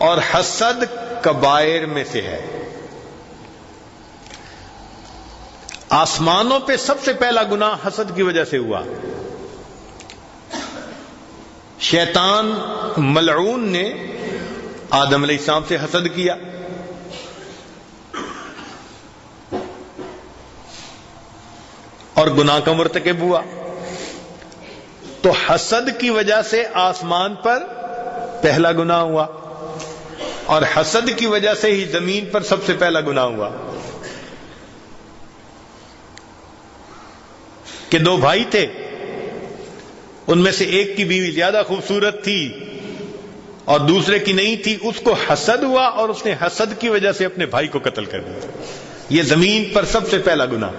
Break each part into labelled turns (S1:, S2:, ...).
S1: اور حسد کبائر میں سے ہے۔ آسمانوں پہ سب سے پہلا گناہ حسد کی وجہ سے ہوا۔ شیطان ملعون نے آدم علیہ السلام سے حسد کیا، اور گناہ کا مرتکب ہوا۔ تو حسد کی وجہ سے آسمان پر پہلا گناہ ہوا، اور حسد کی وجہ سے ہی زمین پر سب سے پہلا گناہ ہوا کہ دو بھائی تھے، ان میں سے ایک کی بیوی زیادہ خوبصورت تھی اور دوسرے کی نہیں تھی، اس کو حسد ہوا اور اس نے حسد کی وجہ سے اپنے بھائی کو قتل کر دیا۔ یہ زمین پر سب سے پہلا گناہ۔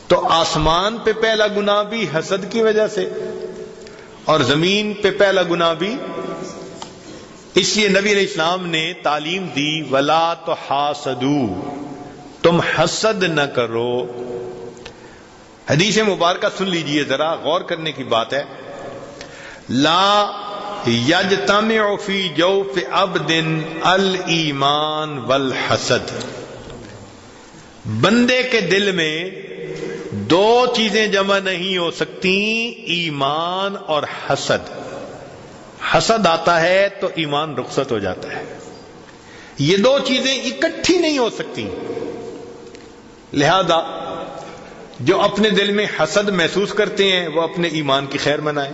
S1: تو آسمان پہ پہلا گناہ بھی حسد کی وجہ سے، اور زمین پہ پہلا گناہ بھی۔ اس لیے نبی علیہ السلام نے تعلیم دی وَلَا تُحَاسَدُوا، تم حسد نہ کرو۔ حدیث مبارکہ سن لیجئے ذرا، غور کرنے کی بات ہے۔ لا یجتمع فی جوف عبد الایمان والحسد، بندے کے دل میں دو چیزیں جمع نہیں ہو سکتی، ایمان اور حسد۔ حسد آتا ہے تو ایمان رخصت ہو جاتا ہے، یہ دو چیزیں اکٹھی نہیں ہو سکتی۔ لہذا جو اپنے دل میں حسد محسوس کرتے ہیں وہ اپنے ایمان کی خیر منائیں،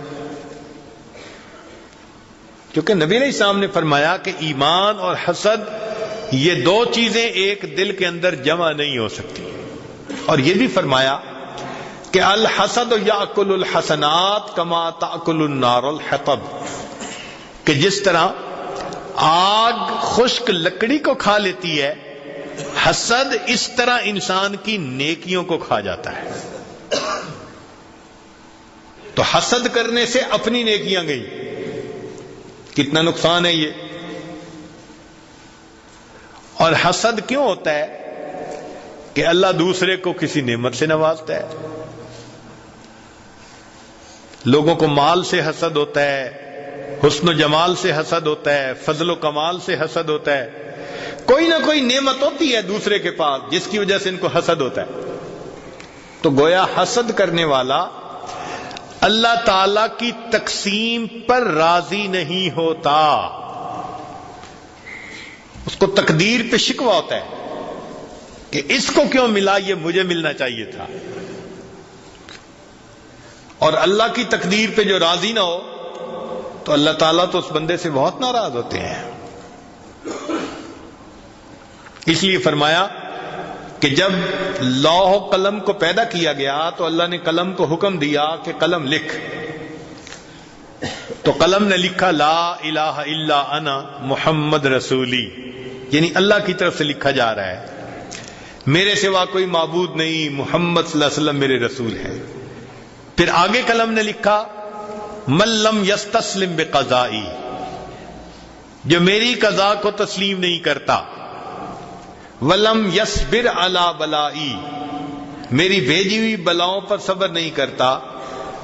S1: کیونکہ نبی علیہ السلام نے فرمایا کہ ایمان اور حسد یہ دو چیزیں ایک دل کے اندر جمع نہیں ہو سکتی۔ اور یہ بھی فرمایا کہ الحسد یاکل الحسنات کما تاکل النار الحطب، کہ جس طرح آگ خشک لکڑی کو کھا لیتی ہے، حسد اس طرح انسان کی نیکیوں کو کھا جاتا ہے۔ تو حسد کرنے سے اپنی نیکیاں گئی، کتنا نقصان ہے یہ۔ اور حسد کیوں ہوتا ہے کہ اللہ دوسرے کو کسی نعمت سے نوازتا ہے۔ لوگوں کو مال سے حسد ہوتا ہے، حسن و جمال سے حسد ہوتا ہے، فضل و کمال سے حسد ہوتا ہے، کوئی نہ کوئی نعمت ہوتی ہے دوسرے کے پاس جس کی وجہ سے ان کو حسد ہوتا ہے۔ تو گویا حسد کرنے والا اللہ تعالی کی تقسیم پر راضی نہیں ہوتا، اس کو تقدیر پہ شکوہ ہوتا ہے کہ اس کو کیوں ملا، یہ مجھے ملنا چاہیے تھا۔ اور اللہ کی تقدیر پہ جو راضی نہ ہو تو اللہ تعالیٰ تو اس بندے سے بہت ناراض ہوتے ہیں۔ اس لیے فرمایا کہ جب لوح و قلم کو پیدا کیا گیا تو اللہ نے قلم کو حکم دیا کہ قلم لکھ، تو قلم نے لکھا لا الہ الا انا محمد رسولی، یعنی اللہ کی طرف سے لکھا جا رہا ہے میرے سوا کوئی معبود نہیں، محمد صلی اللہ علیہ وسلم میرے رسول ہیں۔ پھر آگے قلم نے لکھا من لم یستسلم بقضائی، جو میری قضا کو تسلیم نہیں کرتا، ولم یصبر علی بلائی، میری بھیجی ہوئی بلاؤں پر صبر نہیں کرتا،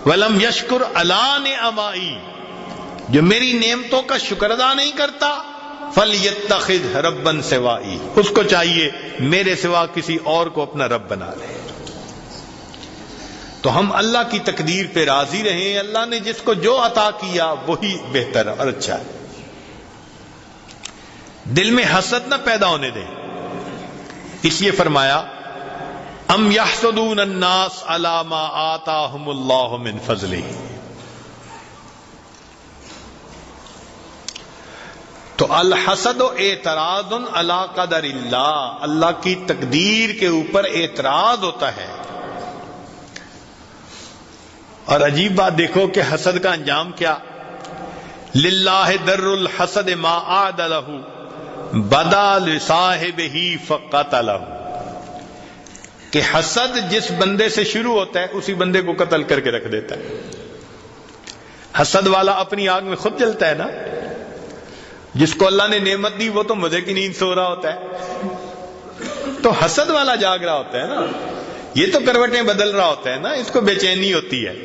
S1: ولم یشکر علی نعمائی، جو میری نعمتوں کا شکر ادا نہیں کرتا، فلیتخذ ربا سوائی، اس کو چاہیے میرے سوا کسی اور کو اپنا رب بنا لے۔ تو ہم اللہ کی تقدیر پہ راضی رہیں، اللہ نے جس کو جو عطا کیا وہی بہتر اور اچھا ہے۔ دل میں حسد نہ پیدا ہونے دیں، اس لیے فرمایا ام یحسدون الناس علی ما آتاہم اللہ من فضلہ۔ تو الحسد و اعتراض علی قدر اللہ، اللہ کی تقدیر کے اوپر اعتراض ہوتا ہے۔ اور عجیب بات دیکھو کہ حسد کا انجام کیا، للہ در الحسد ما اعد لہ بدا لصاحبہ فقتلہ، کہ حسد جس بندے سے شروع ہوتا ہے اسی بندے کو قتل کر کے رکھ دیتا ہے۔ حسد والا اپنی آگ میں خود جلتا ہے نا، جس کو اللہ نے نعمت دی وہ تو مزے کی نیند سو رہا ہوتا ہے، تو حسد والا جاگ رہا ہوتا ہے نا، یہ تو کروٹیں بدل رہا ہوتا ہے نا، اس کو بے چینی ہوتی ہے۔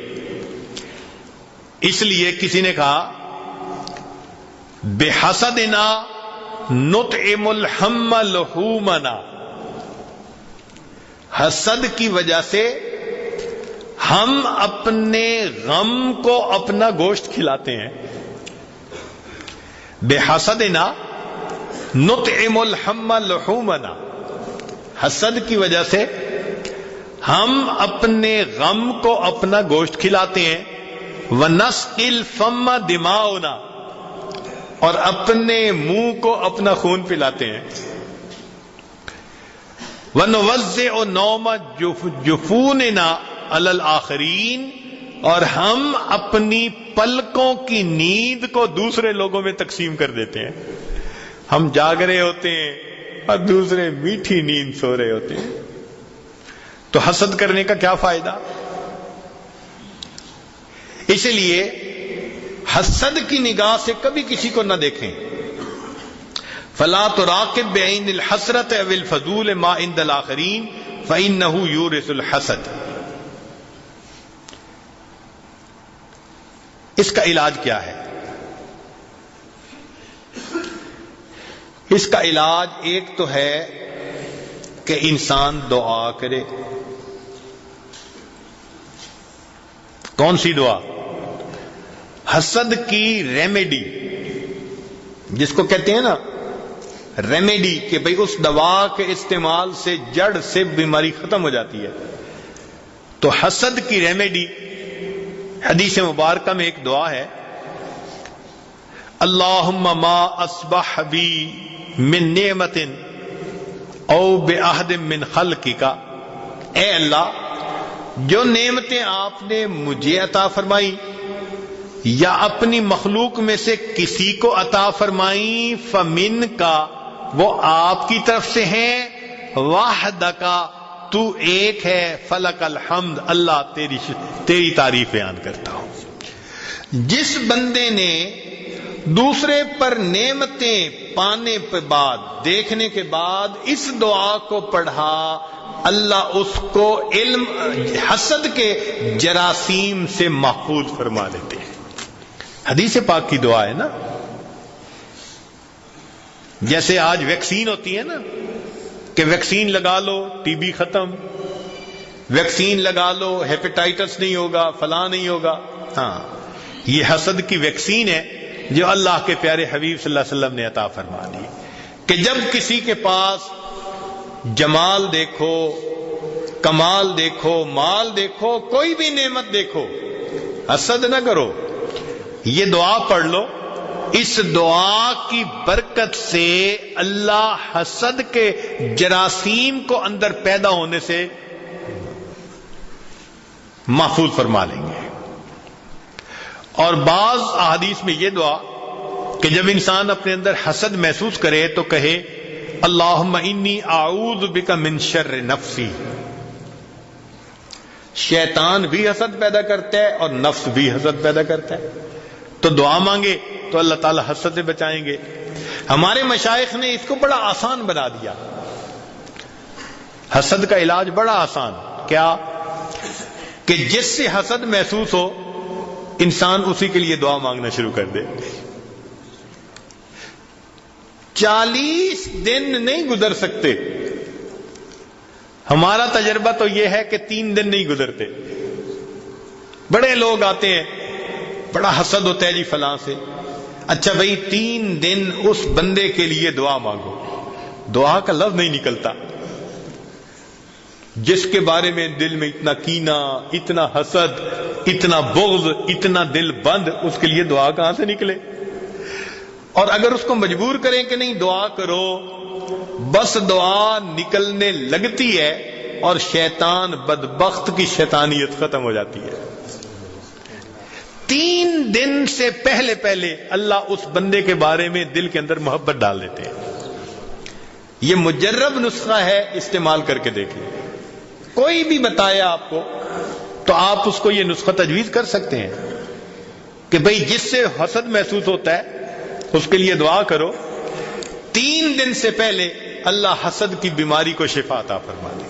S1: اس لیے کسی نے کہا بحسدنا نطعم الحم لحومنا، حسد کی وجہ سے ہم اپنے غم کو اپنا گوشت کھلاتے ہیں. بحسدنا نطعم الحم لحومنا، حسد کی وجہ سے ہم اپنے غم کو اپنا گوشت کھلاتے ہیں. وَنَسْقِي الْفَمَّ دِمَاؤُنَا، اور اپنے منہ کو اپنا خون پلاتے ہیں. وَنُوَزِّعُ نَوْمَ جُفُونِنَا عَلَى الْآخَرِينَ، اور ہم اپنی پلکوں کی نیند کو دوسرے لوگوں میں تقسیم کر دیتے ہیں. ہم جاگ رہے ہوتے ہیں اور دوسرے میٹھی نیند سو رہے ہوتے ہیں. تو حسد کرنے کا کیا فائدہ؟ اس لیے حسد کی نگاہ سے کبھی کسی کو نہ دیکھیں. فلا تراقب بعین الحسرت او الفضول ما عند الاخرین فانه یورث الحسد. اس کا علاج کیا ہے؟ اس کا علاج ایک تو ہے کہ انسان دعا کرے. کون سی دعا؟ حسد کی ریمیڈی، جس کو کہتے ہیں نا ریمیڈی، کہ بھئی اس دوا کے استعمال سے جڑ سے بیماری ختم ہو جاتی ہے. تو حسد کی ریمیڈی حدیث مبارکہ میں ایک دعا ہے، اللہم ما اصبح بی من نعمت او بعہد من خلقک، اے اللہ جو نعمتیں آپ نے مجھے عطا فرمائی یا اپنی مخلوق میں سے کسی کو عطا فرمائی، فمن کا، وہ آپ کی طرف سے ہیں، وحدک، تو ایک ہے، فلک الحمد، اللہ تیری تعریف بیان کرتا ہوں. جس بندے نے دوسرے پر نعمتیں پانے کے بعد، دیکھنے کے بعد اس دعا کو پڑھا، اللہ اس کو علم حسد کے جراثیم سے محفوظ فرما دیتے ہیں. حدیث پاک کی دعا ہے نا. جیسے آج ویکسین ہوتی ہے نا کہ ویکسین لگا لو ٹی بی ختم، ویکسین لگا لو ہیپیٹائٹس نہیں ہوگا، فلاں نہیں ہوگا. ہاں، یہ حسد کی ویکسین ہے جو اللہ کے پیارے حبیب صلی اللہ علیہ وسلم نے عطا فرما دی، کہ جب کسی کے پاس جمال دیکھو، کمال دیکھو، مال دیکھو، کوئی بھی نعمت دیکھو، حسد نہ کرو. یہ دعا پڑھ لو، اس دعا کی برکت سے اللہ حسد کے جراثیم کو اندر پیدا ہونے سے محفوظ فرما لیں گے. اور بعض احادیث میں یہ دعا کہ جب انسان اپنے اندر حسد محسوس کرے تو کہے اللہم انی اعوذ بک من شر نفسی. شیطان بھی حسد پیدا کرتا ہے اور نفس بھی حسد پیدا کرتا ہے. تو دعا مانگے تو اللہ تعالی حسد سے بچائیں گے. ہمارے مشائخ نے اس کو بڑا آسان بنا دیا. حسد کا علاج بڑا آسان. کیا؟ کہ جس سے حسد محسوس ہو انسان اسی کے لیے دعا مانگنا شروع کر دے. 40 دن نہیں گزر سکتے. ہمارا تجربہ تو یہ ہے کہ 3 دن نہیں گزرتے. بڑے لوگ آتے ہیں، بڑا حسد ہوتا ہے جی فلاں سے. اچھا بھئی 3 دن اس بندے کے لیے دعا مانگو. دعا کا لفظ نہیں نکلتا. جس کے بارے میں دل میں اتنا کینہ، اتنا حسد، اتنا بغض، اتنا دل بند، اس کے لیے دعا کہاں سے نکلے؟ اور اگر اس کو مجبور کریں کہ نہیں دعا کرو، بس دعا نکلنے لگتی ہے اور شیطان بدبخت کی شیطانیت ختم ہو جاتی ہے. 3 دن سے پہلے اللہ اس بندے کے بارے میں دل کے اندر محبت ڈال دیتے ہیں. یہ مجرب نسخہ ہے، استعمال کر کے دیکھیں. کوئی بھی بتایا آپ کو تو آپ اس کو یہ نسخہ تجویز کر سکتے ہیں کہ بھئی جس سے حسد محسوس ہوتا ہے اس کے لیے دعا کرو. 3 دن سے پہلے اللہ حسد کی بیماری کو شفا عطا فرما دے.